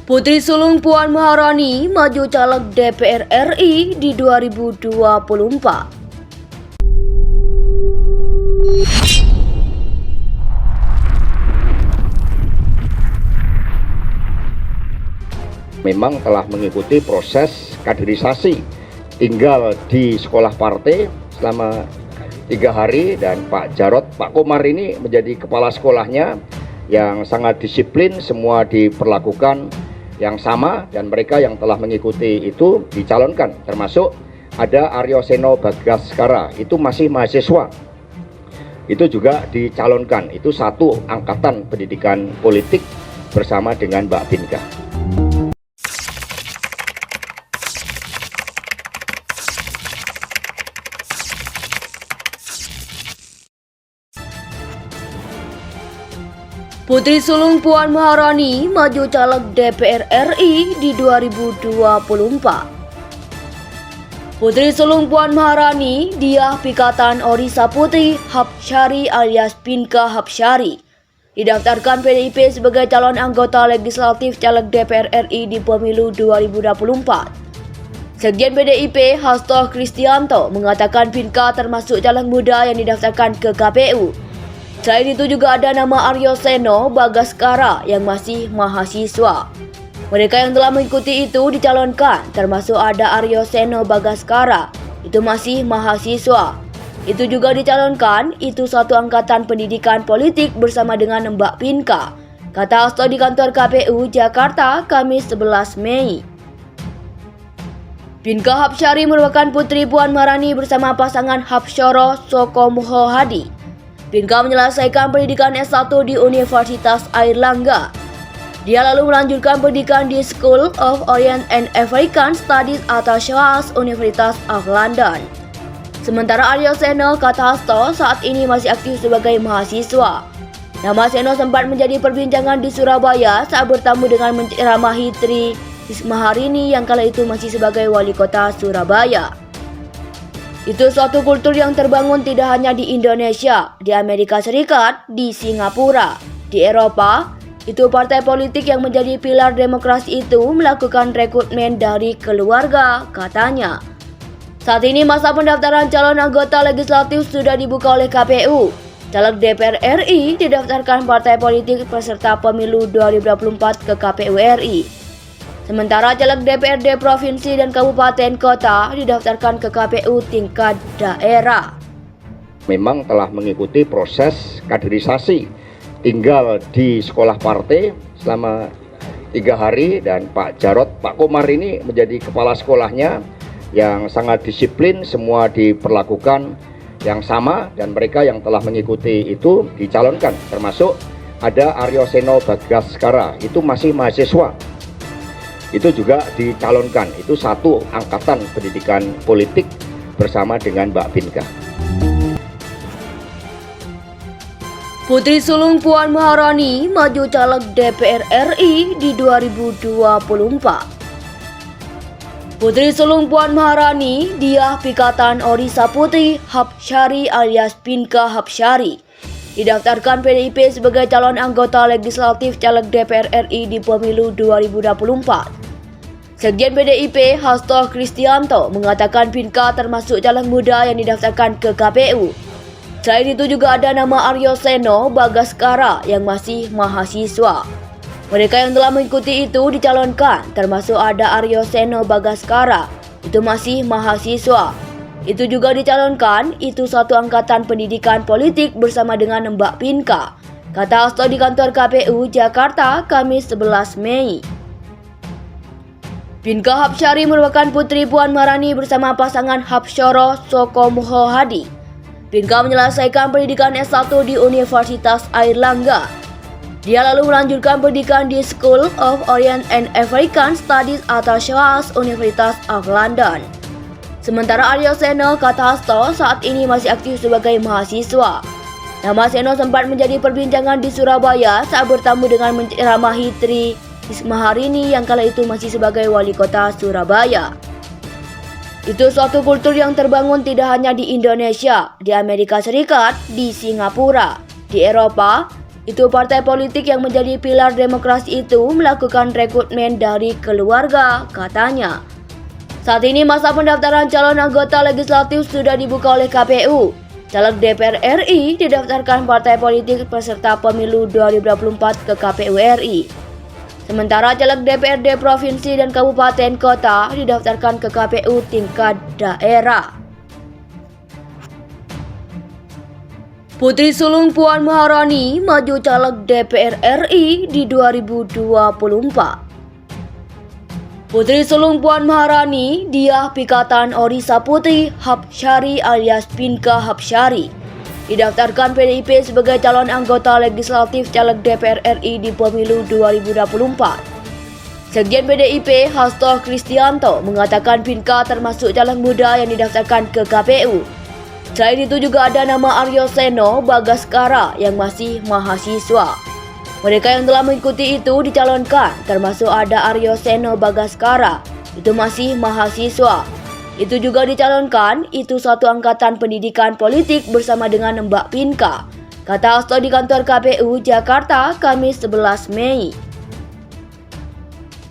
Putri sulung Puan Maharani maju caleg DPR RI di 2024. Memang telah mengikuti proses kaderisasi, tinggal di sekolah partai selama 3 hari, dan Pak Jarod, Pak Komar ini menjadi kepala sekolahnya yang sangat disiplin, semua diperlakukan yang sama, dan mereka yang telah mengikuti itu dicalonkan, termasuk ada Aryo Seno Bagaskara, itu masih mahasiswa, itu juga dicalonkan, itu satu angkatan pendidikan politik bersama dengan Mbak Binka. Putri sulung Puan Maharani maju caleg DPR RI di 2024. Putri sulung Puan Maharani, Diah Pikatan Orisa Putri Hapsyari alias Pinka Hapsyari, didaftarkan PDIP sebagai calon anggota legislatif caleg DPR RI di pemilu 2024. Sekjen PDIP Hasto Kristianto mengatakan Pinka termasuk caleg muda yang didaftarkan ke KPU. Selain itu juga ada nama Aryo Seno Bagaskara yang masih mahasiswa. Mereka yang telah mengikuti itu dicalonkan, termasuk ada Aryo Seno Bagaskara, itu masih mahasiswa. Itu juga dicalonkan, itu satu angkatan pendidikan politik bersama dengan Mbak Pinka, kata Hasto di kantor KPU Jakarta Kamis 11 Mei. Pinka Hapsyari merupakan putri Puan Maharani bersama pasangan Hapsyoro Sokomoho Hadi. Pinka menyelesaikan pendidikan S1 di Universitas Airlangga. Dia lalu melanjutkan pendidikan di School of Orient and African Studies atau SOAS Universitas of London. Sementara Aryo Seno, kata Hasto, saat ini masih aktif sebagai mahasiswa. Nama Seno sempat menjadi perbincangan di Surabaya saat bertamu dengan menceramahi Tri Risma Harini yang kala itu masih sebagai wali kota Surabaya. Itu suatu kultur yang terbangun tidak hanya di Indonesia, di Amerika Serikat, di Singapura, di Eropa. Itu partai politik yang menjadi pilar demokrasi itu melakukan rekrutmen dari keluarga, katanya. Saat ini masa pendaftaran calon anggota legislatif sudah dibuka oleh KPU. Caleg DPR RI didaftarkan partai politik peserta pemilu 2024 ke KPU RI. Sementara caleg DPRD provinsi dan kabupaten kota didaftarkan ke KPU tingkat daerah. Memang telah mengikuti proses kaderisasi, tinggal di sekolah partai selama 3 hari, dan Pak Jarod, Pak Komar ini menjadi kepala sekolahnya yang sangat disiplin, semua diperlakukan yang sama, dan mereka yang telah mengikuti itu dicalonkan, termasuk ada Aryo Seno Bagaskara, itu masih mahasiswa, itu juga dicalonkan, itu satu angkatan pendidikan politik bersama dengan Mbak Binka. Putri sulung Puan Maharani maju caleg DPR RI di 2024. Putri sulung Puan Maharani, Diah Pikatan Orisa Putri Hapsyari alias Pinka Hapsyari, didaftarkan PDIP sebagai calon anggota legislatif caleg DPR RI di pemilu 2024. Sekjen PDIP Hasto Kristianto mengatakan Pinka termasuk caleg muda yang didaftarkan ke KPU. Selain itu juga ada nama Aryo Seno Bagaskara yang masih mahasiswa. Mereka yang telah mengikuti itu dicalonkan, termasuk ada Aryo Seno Bagaskara, itu masih mahasiswa. Itu juga dicalonkan, itu satu angkatan pendidikan politik bersama dengan Mbak Pinka, kata Hasto di kantor KPU Jakarta Kamis 11 Mei. Pinka Hapsyari merupakan putri Puan Maharani bersama pasangan Hapsyoro Sokomoho Hadi. Pinka menyelesaikan pendidikan S1 di Universitas Airlangga. Dia lalu melanjutkan pendidikan di School of Orient and African Studies atau SOAS Universitas of London. Sementara Aryo Seno, kata Hasto, saat ini masih aktif sebagai mahasiswa. Nama Seno sempat menjadi perbincangan di Surabaya saat bertamu dengan menceramahi Tri Risma Harini yang kala itu masih sebagai wali kota Surabaya. Itu suatu kultur yang terbangun tidak hanya di Indonesia, di Amerika Serikat, di Singapura, di Eropa. Itu partai politik yang menjadi pilar demokrasi itu melakukan rekrutmen dari keluarga, katanya. Saat ini masa pendaftaran calon anggota legislatif sudah dibuka oleh KPU. Caleg DPR RI didaftarkan partai politik peserta pemilu 2024 ke KPU RI. Sementara caleg DPRD provinsi dan kabupaten kota didaftarkan ke KPU tingkat daerah. Putri sulung Puan Maharani maju caleg DPR RI di 2024. Putri sulung Puan Maharani, Diah Pikatan Orisa Putri Hapsyari alias Pinka Hapsyari, didaftarkan PDIP sebagai calon anggota legislatif caleg DPR RI di pemilu 2024. Sekjen PDIP Hasto Kristianto mengatakan Pinka termasuk caleg muda yang didaftarkan ke KPU. Selain itu juga ada nama Aryo Seno Bagaskara yang masih mahasiswa. Mereka yang telah mengikuti itu dicalonkan, termasuk ada Aryo Seno Bagaskara, itu masih mahasiswa. Itu juga dicalonkan, itu satu angkatan pendidikan politik bersama dengan Mbak Pinka, kata Hasto di kantor KPU Jakarta Kamis 11 Mei.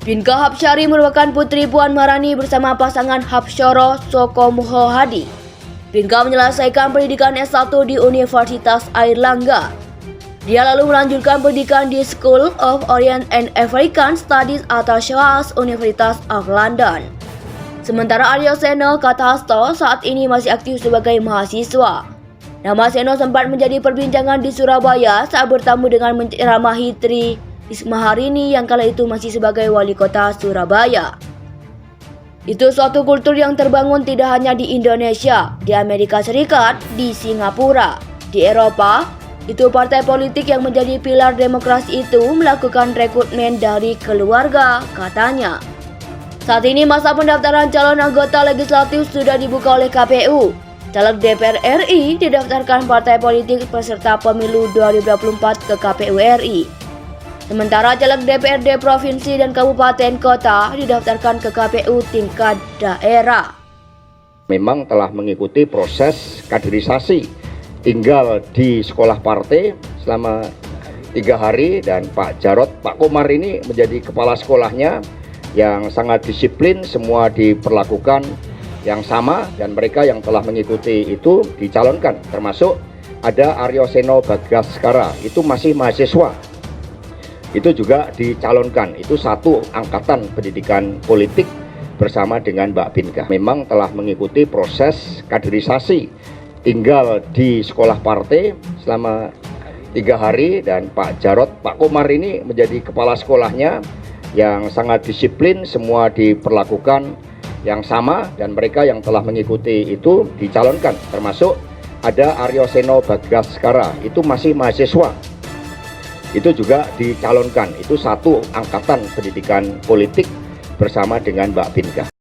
Pinka Hapsyari merupakan putri Puan Maharani bersama pasangan Hapsyoro Sokomoho Hadi. Pinka menyelesaikan pendidikan S1 di Universitas Airlangga. Dia lalu melanjutkan pendidikan di School of Orient and African Studies atau SOAS Universitas of London. Sementara Aryo Seno, kata Hasto, saat ini masih aktif sebagai mahasiswa. Nama Seno sempat menjadi perbincangan di Surabaya saat bertemu dengan menceramahi Tri Risma hari ini yang kala itu masih sebagai wali kota Surabaya. Itu suatu kultur yang terbangun tidak hanya di Indonesia, di Amerika Serikat, di Singapura, di Eropa. Itu partai politik yang menjadi pilar demokrasi itu melakukan rekrutmen dari keluarga, katanya. Saat ini masa pendaftaran calon anggota legislatif sudah dibuka oleh KPU. Caleg DPR RI didaftarkan partai politik peserta pemilu 2024 ke KPU RI. Sementara caleg DPRD provinsi dan kabupaten kota didaftarkan ke KPU tingkat daerah. Memang telah mengikuti proses kaderisasi, tinggal di sekolah partai selama 3 hari dan Pak Jarod, Pak Komar ini menjadi kepala sekolahnya yang sangat disiplin, semua diperlakukan yang sama dan mereka yang telah mengikuti itu dicalonkan, termasuk ada Aryo Seno Bagaskara, itu masih mahasiswa. Itu juga dicalonkan, itu satu angkatan pendidikan politik bersama dengan Mbak Pinka. Memang telah mengikuti proses kaderisasi, tinggal di sekolah partai selama 3 hari dan Pak Jarod, Pak Komar ini menjadi kepala sekolahnya yang sangat disiplin, semua diperlakukan yang sama dan mereka yang telah mengikuti itu dicalonkan, termasuk ada Aryo Seno Bagaskara, itu masih mahasiswa. Itu juga dicalonkan, itu satu angkatan pendidikan politik bersama dengan Mbak Pinka.